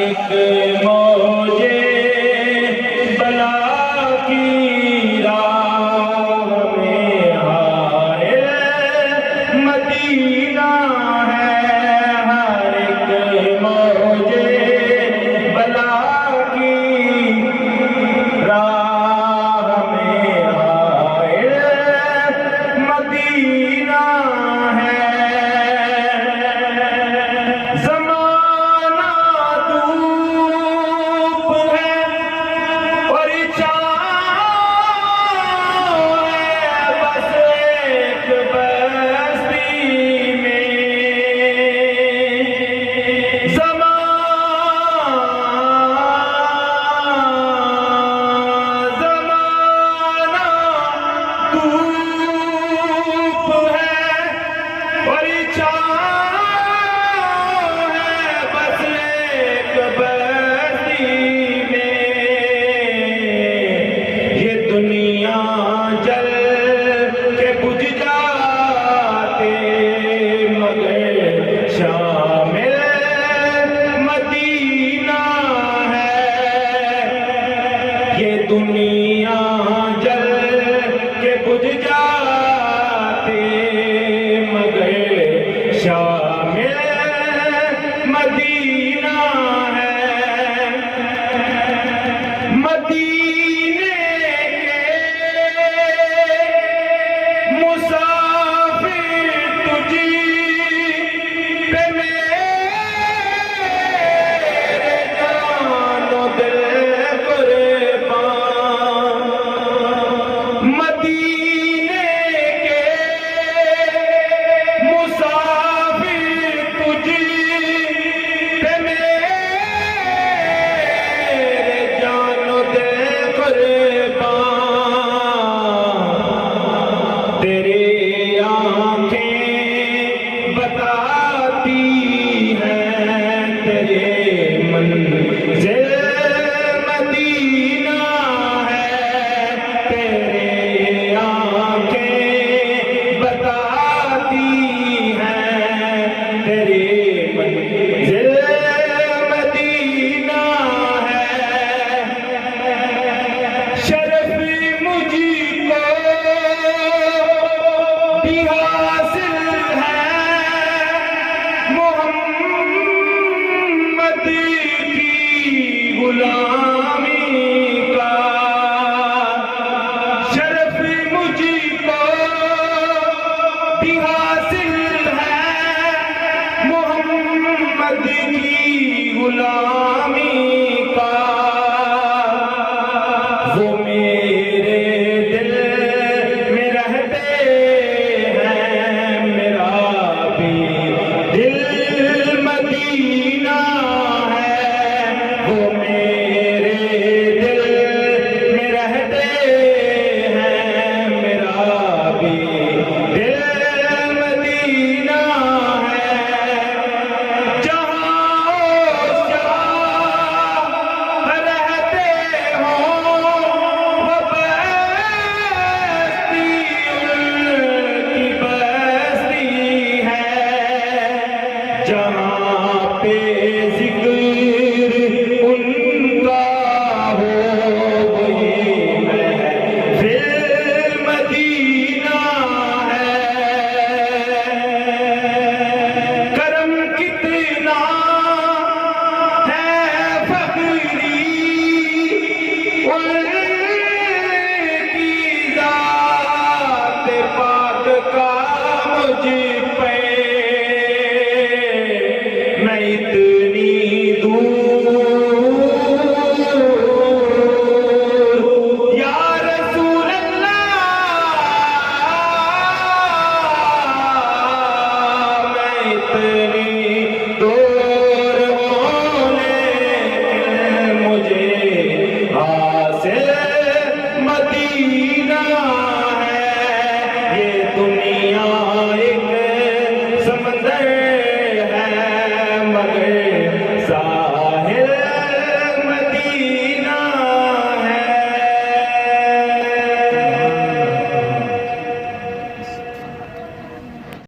एक मौजे बला की राह में हाय मदीना है। हर एक मौजे बला की राह में हाय मदीना है। दुनिया जल के बुझ जाते मगर शामिल मदीना है। मदीने के मुसाफिर तुझी पे मेरे जानो दिल तेरी आँखें बताती हैं तेरे मंज़िल मदीना है। तेरी आँखें बताती हैं तेरे मंज़िल मदीना है। शर्फ मुझको हासिल है मोहम्मद की गुलामी का। शर्फ मुझको भी हासिल है मोहम्मद की गुलामी